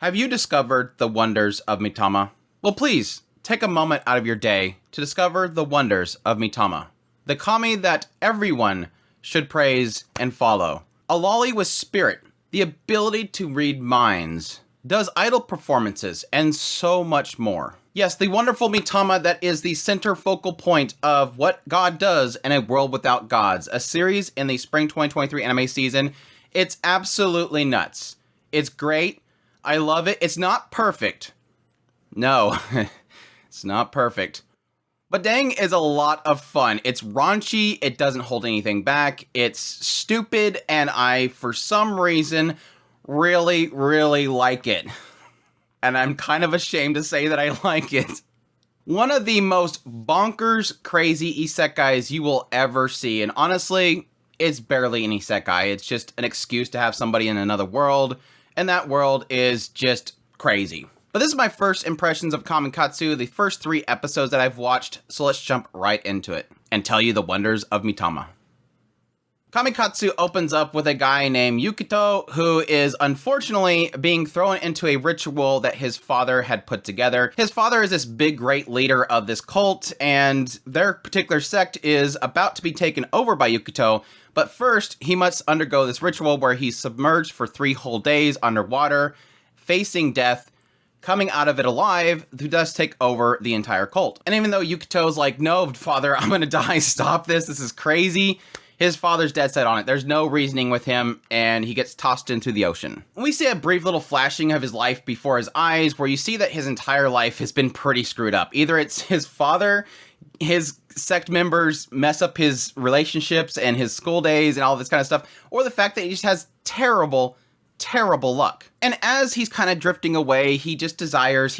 Have you discovered the wonders of Mitama? Well, please, take a moment out of your day to discover the wonders of Mitama. The kami that everyone should praise and follow. A Loli with spirit, the ability to read minds, does idol performances, and so much more. Yes, the wonderful Mitama that is the center focal point of what God does in a world without gods. A series in the spring 2023 anime season. It's absolutely nuts. It's great. I love it. It's not perfect. No, it's not perfect. But dang, is a lot of fun. It's raunchy, it doesn't hold anything back, it's stupid, and I, for some reason, really, really like it. And I'm kind of ashamed to say that I like it. One of the most bonkers, crazy isekais you will ever see, and honestly, it's barely an isekai. It's just an excuse to have somebody in another world, and that world is just crazy. But this is my first impressions of KamiKatsu, the first 3 episodes that I've watched, so let's jump right into it and tell you the wonders of Mitama. KamiKatsu opens up with a guy named Yukito who is unfortunately being thrown into a ritual that his father had put together. His father is this big, great leader of this cult, and their particular sect is about to be taken over by Yukito, but first he must undergo this ritual where he's submerged for 3 whole days underwater, facing death, coming out of it alive, who does take over the entire cult. And even though Yukito's like, no, father, I'm gonna die, stop this is crazy, his father's dead set on it. There's no reasoning with him, and he gets tossed into the ocean. We see a brief little flashing of his life before his eyes, where you see that his entire life has been pretty screwed up. Either it's his father, his sect members mess up his relationships and his school days and all this kind of stuff, or the fact that he just has terrible luck. And as he's kind of drifting away, he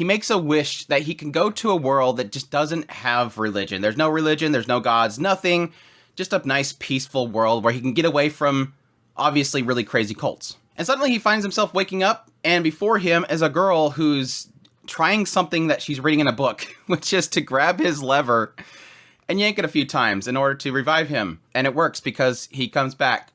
makes a wish that he can go to a world that just doesn't have religion. There's no religion, there's no gods, nothing. Just a nice, peaceful world where he can get away from, obviously, really crazy cults. And suddenly he finds himself waking up, and before him is a girl who's trying something that she's reading in a book, which is to grab his lever and yank it a few times in order to revive him. And it works because he comes back.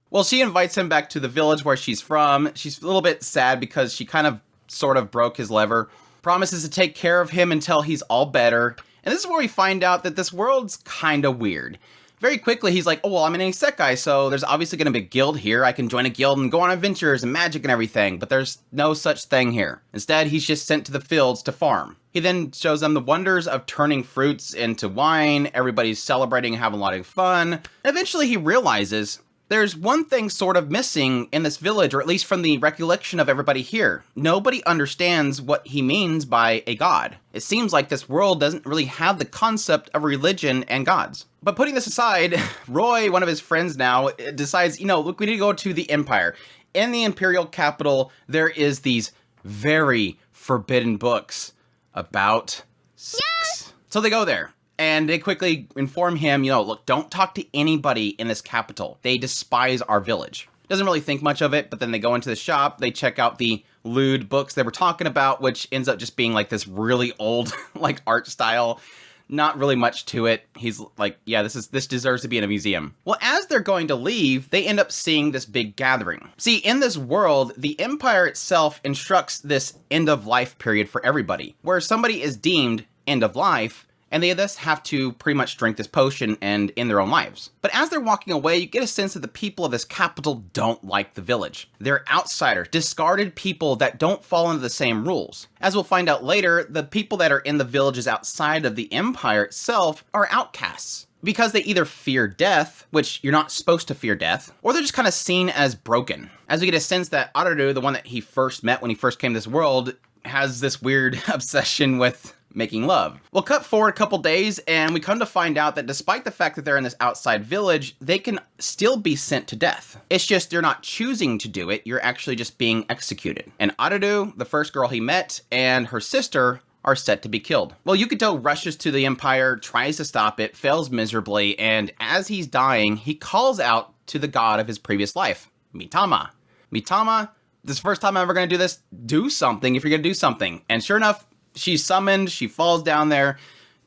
Well, she invites him back to the village where she's from. She's a little bit sad because she kind of sort of broke his lever. Promises to take care of him until he's all better. And this is where we find out that this world's kind of weird. Very quickly, he's like, oh, well, I'm an isekai, so there's obviously going to be a guild here. I can join a guild and go on adventures and magic and everything, but there's no such thing here. Instead, he's just sent to the fields to farm. He then shows them the wonders of turning fruits into wine. Everybody's celebrating and having a lot of fun. And eventually, he realizes there's one thing sort of missing in this village, or at least from the recollection of everybody here. Nobody understands what he means by a god. It seems like this world doesn't really have the concept of religion and gods. But putting this aside, Roy, one of his friends now, decides, look, we need to go to the Empire. In the Imperial capital, there is these very forbidden books about sex. So they go there. And they quickly inform him, look, don't talk to anybody in this capital. They despise our village. Doesn't really think much of it, but then they go into the shop, they check out the lewd books they were talking about, which ends up just being like this really old, like, art style. Not really much to it. He's like, yeah, this deserves to be in a museum. Well, as they're going to leave, they end up seeing this big gathering. See, in this world, the Empire itself instructs this end of life period for everybody, where somebody is deemed end of life, and they thus have to pretty much drink this potion and end their own lives. But as they're walking away, you get a sense that the people of this capital don't like the village. They're outsiders, discarded people that don't fall into the same rules. As we'll find out later, the people that are in the villages outside of the empire itself are outcasts, because they either fear death, which you're not supposed to fear death, or they're just kind of seen as broken. As we get a sense that Arudu, the one that he first met when he first came to this world, has this weird obsession with making love. We'll cut forward a couple days, and we come to find out that despite the fact that they're in this outside village, they can still be sent to death. It's just they're not choosing to do it, you're actually just being executed. And Arudu, the first girl he met, and her sister are set to be killed. Well, Yukito rushes to the Empire, tries to stop it, fails miserably, and as he's dying, he calls out to the god of his previous life, Mitama. Mitama, this is the first time I'm ever going to do this, do something if you're going to do something. And sure enough, she's summoned, she falls down there,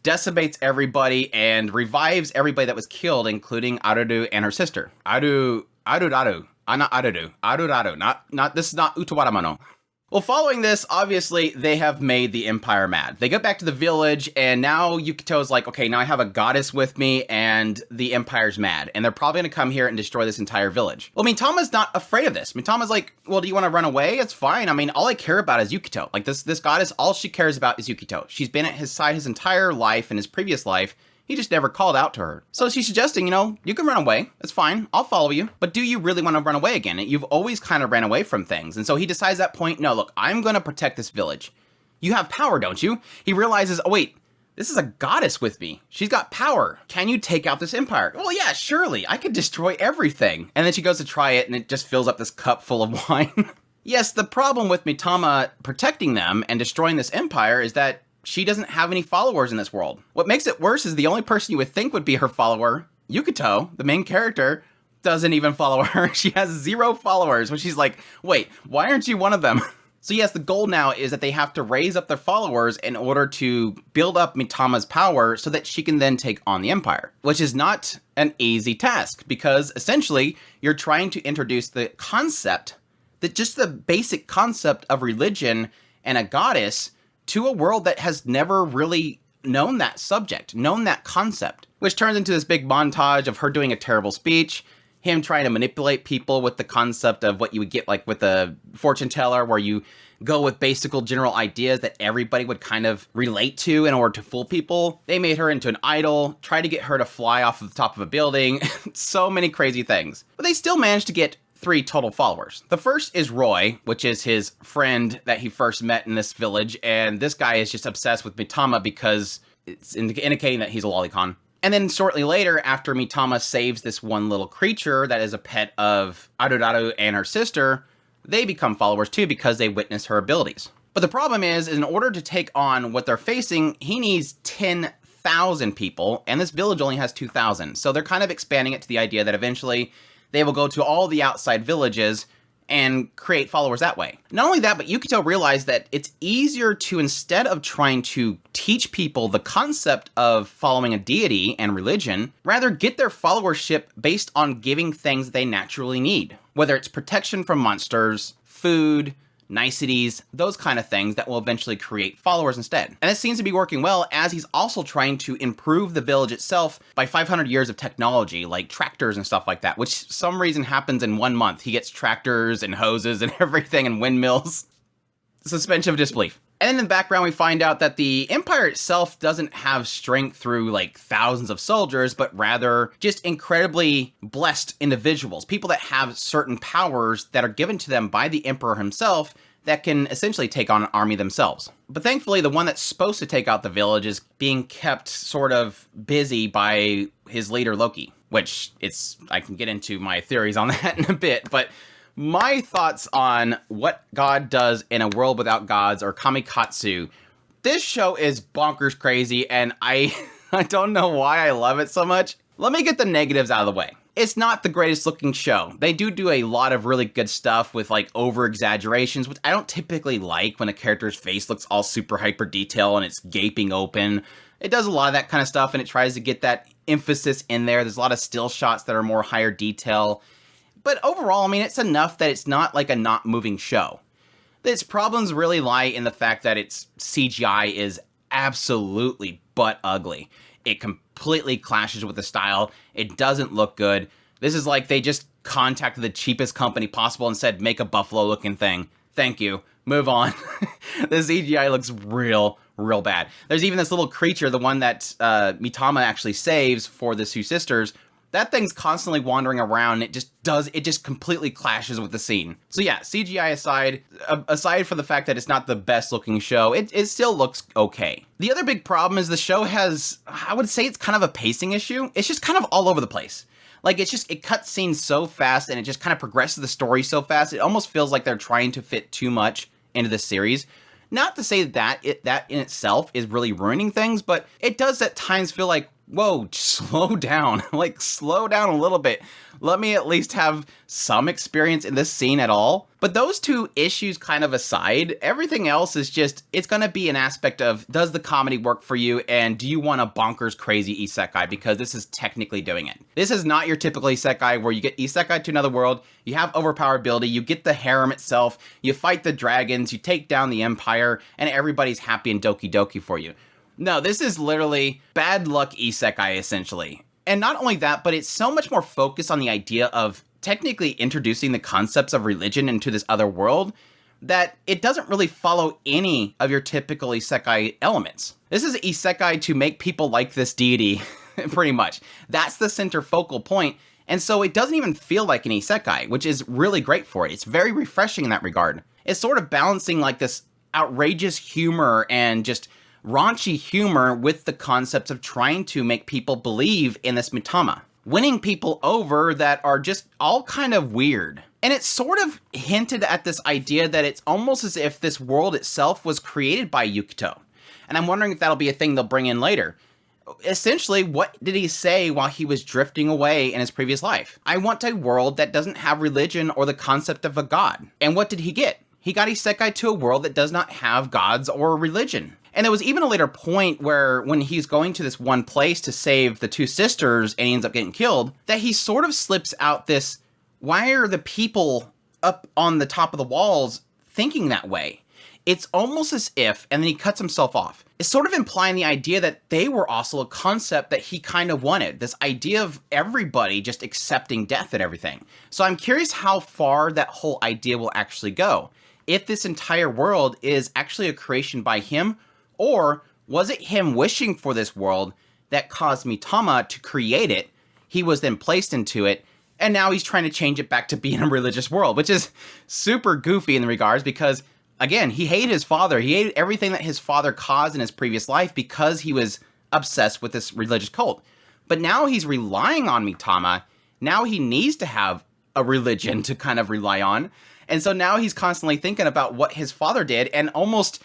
decimates everybody, and revives everybody that was killed, including Arudu and her sister. Not Arudu. Not, this is not Utawaramano. Well, following this, obviously, they have made the Empire mad. They get back to the village, and now Yukito's like, okay, now I have a goddess with me, and the Empire's mad, and they're probably gonna come here and destroy this entire village. Well, Mitama's not afraid of this. Mitama's like, well, do you want to run away? It's fine. I mean, all I care about is Yukito. Like, this goddess, all she cares about is Yukito. She's been at his side his entire life, and his previous life. He just never called out to her. So she's suggesting, you can run away. It's fine. I'll follow you. But do you really want to run away again? You've always kind of ran away from things. And so he decides at that point, no, look, I'm going to protect this village. You have power, don't you? He realizes, oh, wait, this is a goddess with me. She's got power. Can you take out this empire? Well, yeah, surely. I could destroy everything. And then she goes to try it, and it just fills up this cup full of wine. Yes, the problem with Mitama protecting them and destroying this empire is that she doesn't have any followers in this world. What makes it worse is the only person you would think would be her follower, Yukito, the main character, doesn't even follow her. She has 0 followers, which she's like, wait, why aren't you one of them? So yes, the goal now is that they have to raise up their followers in order to build up Mitama's power so that she can then take on the empire, which is not an easy task because essentially you're trying to introduce the concept, just the basic concept of religion and a goddess to a world that has never really known that subject, known that concept, which turns into this big montage of her doing a terrible speech, him trying to manipulate people with the concept of what you would get like with a fortune teller, where you go with basic general ideas that everybody would kind of relate to in order to fool people. They made her into an idol, tried to get her to fly off of the top of a building, so many crazy things. But they still managed to get 3 total followers. The first is Roy, which is his friend that he first met in this village, and this guy is just obsessed with Mitama because it's indicating that he's a lolicon. And then shortly later, after Mitama saves this one little creature that is a pet of Aruraru and her sister, they become followers too because they witness her abilities. But the problem is in order to take on what they're facing, he needs 10,000 people, and this village only has 2,000. So they're kind of expanding it to the idea that eventually they will go to all the outside villages and create followers that way. Not only that, but Yukito realized that it's easier to, instead of trying to teach people the concept of following a deity and religion, rather get their followership based on giving things they naturally need. Whether it's protection from monsters, food, niceties, those kind of things that will eventually create followers instead. And this seems to be working well, as he's also trying to improve the village itself by 500 years of technology, like tractors and stuff like that, which some reason happens in 1 month. He gets tractors and hoses and everything and windmills. Suspension of disbelief. And then in the background, we find out that the Empire itself doesn't have strength through like thousands of soldiers, but rather just incredibly blessed individuals, people that have certain powers that are given to them by the Emperor himself that can essentially take on an army themselves. But thankfully, the one that's supposed to take out the village is being kept sort of busy by his leader, Loki, which I can get into my theories on that in a bit, but my thoughts on what God does in a world without gods, or KamiKatsu. This show is bonkers crazy, and I don't know why I love it so much. Let me get the negatives out of the way. It's not the greatest looking show. They do a lot of really good stuff with like over exaggerations, which I don't typically like when a character's face looks all super hyper detailed and it's gaping open. It does a lot of that kind of stuff, and it tries to get that emphasis in there. There's a lot of still shots that are more higher detail. But overall, I mean, it's enough that it's not like a not moving show. Its problems really lie in the fact that its CGI is absolutely butt ugly. It completely clashes with the style. It doesn't look good. This is like they just contacted the cheapest company possible and said, make a buffalo looking thing. Thank you. Move on. The CGI looks real bad. There's even this little creature, the one that Mitama actually saves for the 2 sisters. That thing's constantly wandering around. It just completely clashes with the scene. So yeah, CGI aside from the fact that it's not the best looking show, it still looks okay. The other big problem is the show has, I would say it's kind of a pacing issue. It's just kind of all over the place. Like it cuts scenes so fast, and it just kind of progresses the story so fast. It almost feels like they're trying to fit too much into this series. Not to say that in itself is really ruining things, but it does at times feel like, whoa, slow down. Like, slow down a little bit. Let me at least have some experience in this scene at all. But those two issues kind of aside, everything else is just, it's going to be an aspect of, does the comedy work for you, and do you want a bonkers crazy isekai, because this is technically doing it. This is not your typical isekai where you get isekai to another world, you have overpowered ability, you get the harem itself, you fight the dragons, you take down the empire, and everybody's happy and doki doki for you. No, this is literally bad luck isekai, essentially. And not only that, but it's so much more focused on the idea of technically introducing the concepts of religion into this other world that it doesn't really follow any of your typical isekai elements. This is isekai to make people like this deity, pretty much. That's the center focal point, and so it doesn't even feel like an isekai, which is really great for it. It's very refreshing in that regard. It's sort of balancing like this outrageous humor and just raunchy humor with the concepts of trying to make people believe in this Mitama. Winning people over that are just all kind of weird. And it's sort of hinted at this idea that it's almost as if this world itself was created by Yukito. And I'm wondering if that'll be a thing they'll bring in later. Essentially, what did he say while he was drifting away in his previous life? I want a world that doesn't have religion or the concept of a god. And what did he get? He got isekai to a world that does not have gods or religion. And there was even a later point where when he's going to this one place to save the two sisters and he ends up getting killed, that he sort of slips out this, why are the people up on the top of the walls thinking that way? It's almost as if, and then he cuts himself off. It's sort of implying the idea that they were also a concept that he kind of wanted. This idea of everybody just accepting death and everything. So I'm curious how far that whole idea will actually go. If this entire world is actually a creation by him, or was it him wishing for this world that caused Mitama to create it? He was then placed into it, and now he's trying to change it back to being a religious world, which is super goofy in the regards because, again, he hated his father. He hated everything that his father caused in his previous life because he was obsessed with this religious cult. But now he's relying on Mitama. Now he needs to have a religion to kind of rely on. And so now he's constantly thinking about what his father did and almost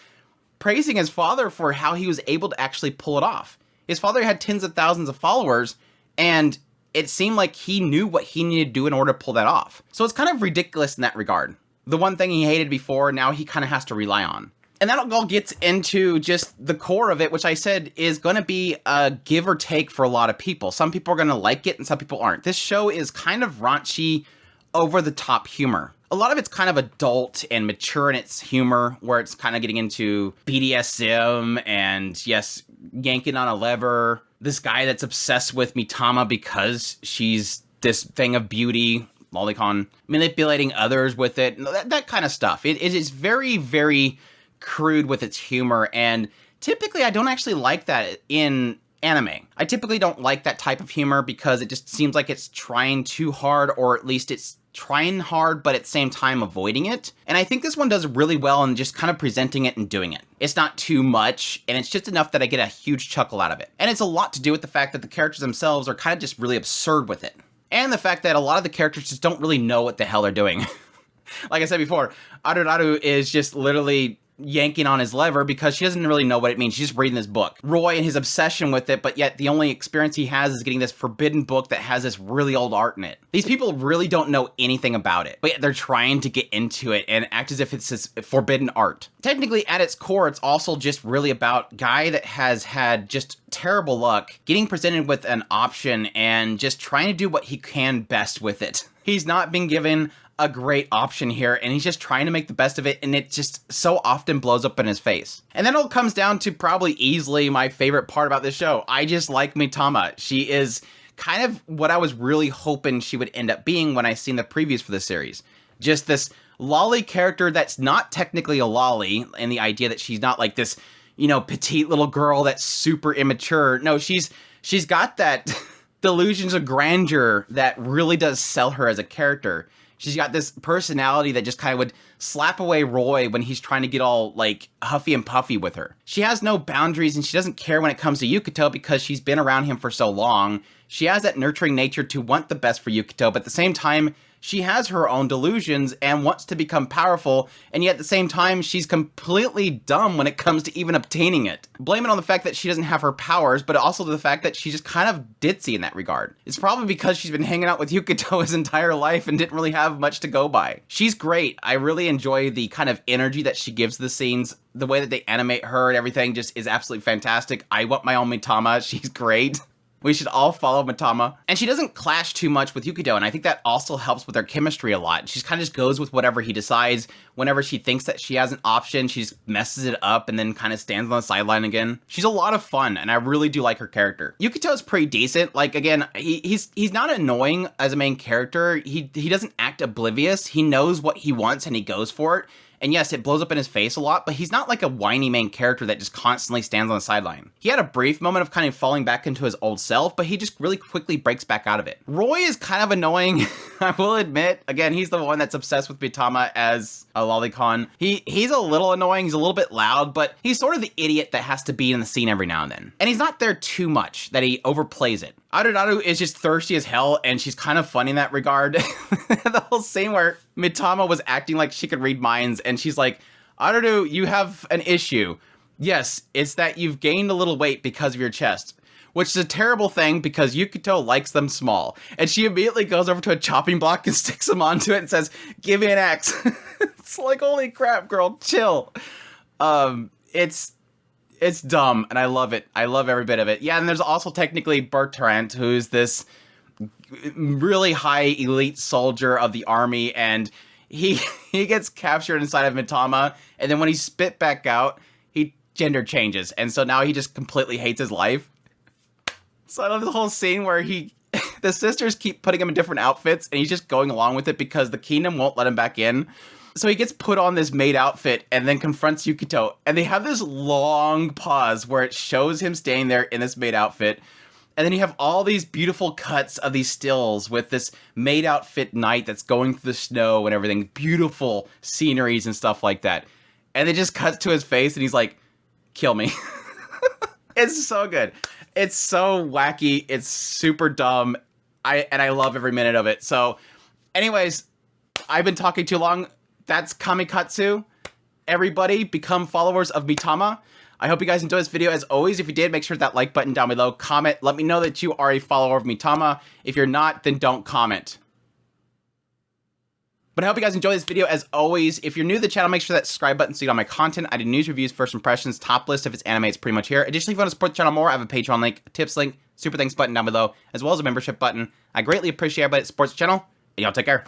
praising his father for how he was able to actually pull it off. His father had tens of thousands of followers, and it seemed like he knew what he needed to do in order to pull that off. So it's kind of ridiculous in that regard. The one thing he hated before, now he kind of has to rely on. And that all gets into just the core of it, which I said is going to be a give or take for a lot of people. Some people are going to like it and some people aren't. This show is kind of raunchy, over-the-top humor. A lot of it's kind of adult and mature in its humor, where it's kind of getting into BDSM and, yes, yanking on a lever. This guy that's obsessed with Mitama because she's this thing of beauty, lolicon, manipulating others with it, that kind of stuff. It is very, very crude with its humor, and typically I don't actually like that in anime. I typically don't like that type of humor because it just seems like it's trying too hard, or at least it's trying hard, but at the same time avoiding it. And I think this one does really well in just kind of presenting it and doing it. It's not too much, and it's just enough that I get a huge chuckle out of it. And it's a lot to do with the fact that the characters themselves are kind of just really absurd with it. And the fact that a lot of the characters just don't really know what the hell they're doing. Like I said before, Aruraru is just literally yanking on his lever because she doesn't really know what it means. She's just reading this book. Roy and his obsession with it, but yet the only experience he has is getting this forbidden book that has this really old art in it. These people really don't know anything about it, but yet they're trying to get into it and act as if it's this forbidden art. Technically, at its core, it's also just really about a guy that has had just terrible luck getting presented with an option and just trying to do what he can best with it. He's not been given a great option here, and he's just trying to make the best of it, and it just so often blows up in his face. And then it all comes down to probably easily my favorite part about this show. I just like Mitama. She is kind of what I was really hoping she would end up being when I seen the previews for this series. Just this loli character that's not technically a loli, and the idea that she's not like this, you know, petite little girl that's super immature. No, she's got that delusions of grandeur that really does sell her as a character. She's got this personality that just kind of would slap away Roy when he's trying to get all, like, huffy and puffy with her. She has no boundaries, and she doesn't care when it comes to Yukito because she's been around him for so long. She has that nurturing nature to want the best for Yukito, but at the same time, She has her own delusions and wants to become powerful, and yet at the same time, she's completely dumb when it comes to even obtaining it. Blame it on the fact that she doesn't have her powers, but also the fact that she's just kind of ditzy in that regard. It's probably because she's been hanging out with Yukito his entire life and didn't really have much to go by. She's great. I really enjoy the kind of energy that she gives the scenes. The way that they animate her and everything just is absolutely fantastic. I want my own Mitama. She's great. We should all follow Mitama. And she doesn't clash too much with Yukito, and I think that also helps with their chemistry a lot. She kind of just goes with whatever he decides. Whenever she thinks that she has an option, she just messes it up and then kind of stands on the sideline again. She's a lot of fun, and I really do like her character. Yukito's pretty decent. Like, again, he's not annoying as a main character. He doesn't act oblivious. He knows what he wants, and he goes for it. And yes, it blows up in his face a lot, but he's not like a whiny main character that just constantly stands on the sideline. He had a brief moment of kind of falling back into his old self, but he just really quickly breaks back out of it. Roy is kind of annoying, I will admit. Again, he's the one that's obsessed with Mitama as a lolicon. He's a little annoying, he's a little bit loud, but he's sort of the idiot that has to be in the scene every now and then. And he's not there too much, that he overplays it. Arunaru is just thirsty as hell, and she's kind of funny in that regard. The whole scene where Mitama was acting like she could read minds, and she's like, Arunaru, you have an issue. Yes, it's that you've gained a little weight because of your chest. Which is a terrible thing because Yukito likes them small. And she immediately goes over to a chopping block and sticks him onto it and says, give me an axe. It's like, holy crap, girl, chill. It's dumb, and I love it. I love every bit of it. Yeah, and there's also technically Bertrand, who's this really high elite soldier of the army, and he gets captured inside of Mitama, and then when he's spit back out, he gender changes, and so now he just completely hates his life. So I love the whole scene where the sisters keep putting him in different outfits, and he's just going along with it because the kingdom won't let him back in. So he gets put on this maid outfit and then confronts Yukito, and they have this long pause where it shows him standing there in this maid outfit, and then you have all these beautiful cuts of these stills with this maid outfit night that's going through the snow and everything, beautiful sceneries and stuff like that. And it just cuts to his face, and he's like, kill me. It's so good. It's so wacky. It's super dumb. I love every minute of it. So anyways, I've been talking too long. That's KamiKatsu. Everybody become followers of Mitama. I hope you guys enjoyed this video. As always, if you did, make sure that like button down below. Comment. Let me know that you are a follower of Mitama. If you're not, then don't comment. But I hope you guys enjoyed this video. As always, if you're new to the channel, make sure that subscribe button so you get all my content. I do news, reviews, first impressions, top list. If it's anime, it's pretty much here. Additionally, if you want to support the channel more, I have a Patreon link, a tips link, super thanks button down below, as well as a membership button. I greatly appreciate everybody that supports the channel, and y'all take care.